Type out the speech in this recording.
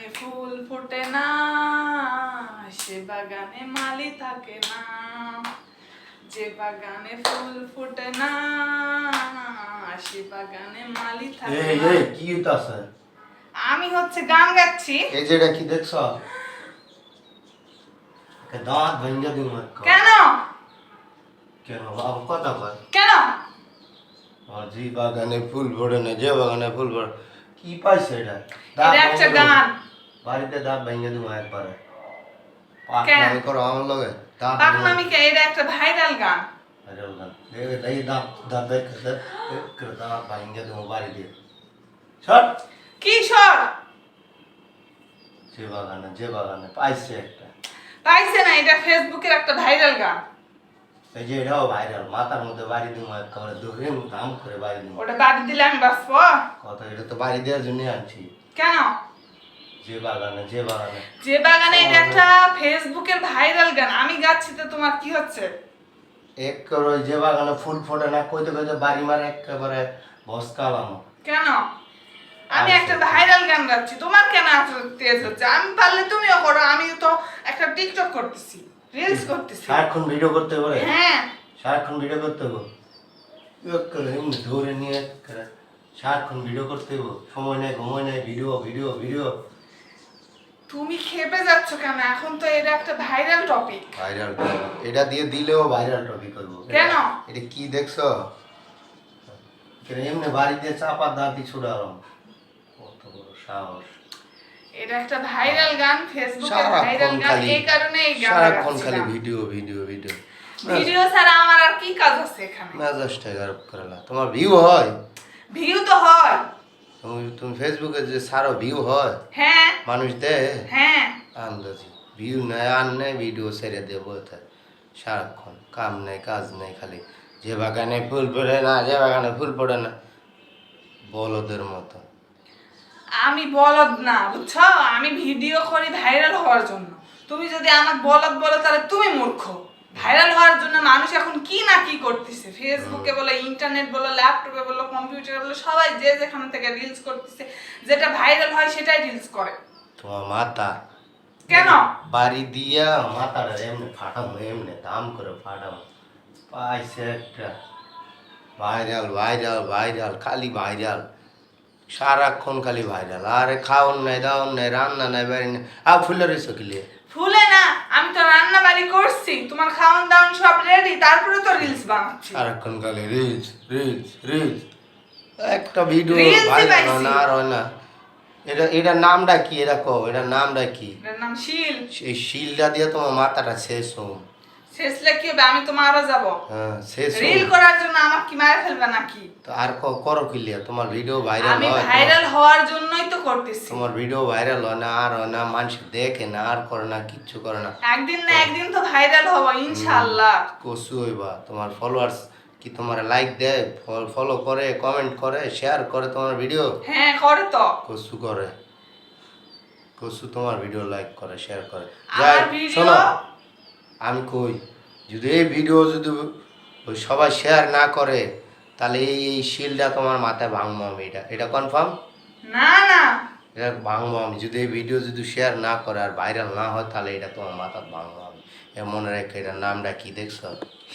বাগানে ফুল ফোটে না, সে বাগানে মালি থাকে না। যে বাগানে ফুল ফোটে না, সে বাগানে মালি থাকে না। এই কি হইতাছে? আমি হচ্ছে গান গাচ্ছি। এই যেটা কি দেখছ? দাঁত ভেঙে দিন। কেন কেন বাবা কথা বল? কেন? যে বাগানে ফুল ফোটে না, যে বাগানে ফুল ফোটে, কি পাইছে এটা? এটা একটা গান। বাড়িতে দাঁত ভেঙে দিব একবারে। পাকনামি করো আমার লগে। পাকনামি কে? এটা একটা ভাইরাল গান। ভাইরাল গান। এই দাঁত দাঁত দেখে দাঁত ভেঙে দিব বাড়ি দিয়ে। শট। কি সর? যে বাগানে পাইছে একটা। পাইছে না, এটা ফেসবুকের একটা ভাইরাল গান। এই যে এটাও ভাইরাল, মাথার মধ্যে বাড়ি দিব একেবারে ধরে দাম করে বাড়ি দিব। ওটা বাড়ি দিলে আমি বাঁচবো? কথা এটা তো বাড়ি দেওয়ার জন্য আনছি। কেন? যে বাগানে যে বাগানে যে বাগানে, এটা একটা ফেসবুকের ভাইরাল গান। আমি গাচ্ছি তো তোমার কি হচ্ছে? একেবারে যে বাগানে ফুল ফোটে না কইতে কইতে বাড়ি মারে একেবারে বসকালাম। কেন? আমি একটা ভাইরাল গান গাচ্ছি, তোমার কেন এত তেজ হচ্ছে? আমি পারলে তুমিও করো, আমি তো একটা টিকটক করতেছি, রিলস করতেছি। সারাক্ষণ ভিডিও করতে পারে? হ্যাঁ, সারাক্ষণ ভিডিও করতে হবে। এমনি ধরে নিয়ে সারাক্ষণ ভিডিও করতে হবে, সময় নেই ঘুময় নেই, ভিডিও ভিডিও ভিডিও। তুমি খেপে যাচ্ছ কেন? এখন তো এটা একটা ভাইরাল টপিক। ভাইরাল এটা দিয়ে দিলেও ভাইরাল টপিক করবো। কেন? এটা কি দেখছো? এমনি বাড়িতে চাপা দাঁতি ছুড়ালাম, কত বড় সাহস। এটা একটা ভাইরাল গান, ফেসবুকের ভাইরাল গান, এই কারণে এই গানটা সারাক্ষণ খালি গাচ্ছিলাম। Video video video. ভিডিও ছাড়া আমার আর কি কাজ আছে এখানে? মেজাজটা খারাপ করলা। তোমার ভিউ হয়? ভিউ তো হয়। তুমি ফেসবুকে যে সারো ভিউ হয়? হ্যাঁ। মানুষ দেয়? হ্যাঁ। আন্দাজি ভিউ নেই আর নেই, ভিডিও ছেড়ে দিয়ে বলতে সারাক্ষণ কাম নেই কাজ নেই, খালি যে বাগানে ফুল পড়ে না, যে বাগানে ফুল পড়ে না, বলদের মতো। আমি বলদ না, বুঝছো? আমি ভিডিও করি ভাইরাল হওয়ার জন্য। তুমি যদি আমাকে বলদ বলো তাহলে তুমি মূর্খ। ভাইরাল হওয়ার জন্য মানুষ এখন কি না কি করতেছে, ফেসবুকে বলো, ইন্টারনেট বলো, ল্যাপটপে বলো, কম্পিউটারে বলো, সবাই যে যেখান থেকে রিলস করতেছে, যেটা ভাইরাল হয় সেটাই রিলস করে। তোমার মাথা কেন? বাড়ি দিয়া মাথাটা এমনি ফাটাবো, এমনি দাম করে ফাটাবো। পাইছে একটা ভাইরাল ভাইরাল ভাইরাল, খালি ভাইরাল, সারাক্ষণ খালি ভাইরাল। আরে খাওন নাই দাওন নাই, রান্না নাই বাড়ি নাই, ফুলে রয়েছে কিলিয়ে। ফুলে না, আমি তো রান্না বাড়ি করছি, তোমার খাওয়ান দাওয়ান সব রেডি, তারপরে তো রিলস বানাচ্ছি। সারাক্ষণ খালি রিলস রিলস রিলস, একটা ভিডিও Reels-ই ভাইরাল পাইছি। হয় না আর হয় না। এটার নামটা কি? এটা কও, এটার নামটা কি? এটার নাম শিল। সেই শিলটা দিয়ে তোমার মাথাটা শেষ হোক। শেষলে কি হবে? আমি তো মারা যাবো। হ্যাঁ শেষ রিল করার জন্য আমাকে কি মারা ফেলবে নাকি? তো আর করো কি লিয়া? তোমার ভিডিও ভাইরাল আমি হয়? ভাইরাল হওয়ার জন্যই তো করতেছি। তোমার ভিডিও ভাইরাল হয় না আর হয় না, মানুষ দেখে না আর করে না, কিচ্ছু করে না। একদিন না একদিন তো ভাইরাল হব ইনশাআল্লাহ। কসু হইবা। তোমার ফলোয়ার্স কি তোমার লাইক দেয়, ফলো করে, কমেন্ট করে, শেয়ার করে তোমার ভিডিও? হ্যাঁ করে তো। কসু করে, কসু তোমার ভিডিও লাইক করে, শেয়ার করে। আমার ভিডিও, শোনো, আমি কই, যদি এই ভিডিও যদি ওই সবাই শেয়ার না করে তাহলে এই শিলটা তোমার মাথায় ভাঙবো আমি। এটা কনফার্ম? না না, এটা ভাঙবো আমি। যদি এই ভিডিও যদি শেয়ার না করে আর ভাইরাল না হয় তাহলে এটা তোমার মাথা ভাঙবো আমি। মনে রেখে, এটার নামটা কি দেখছো?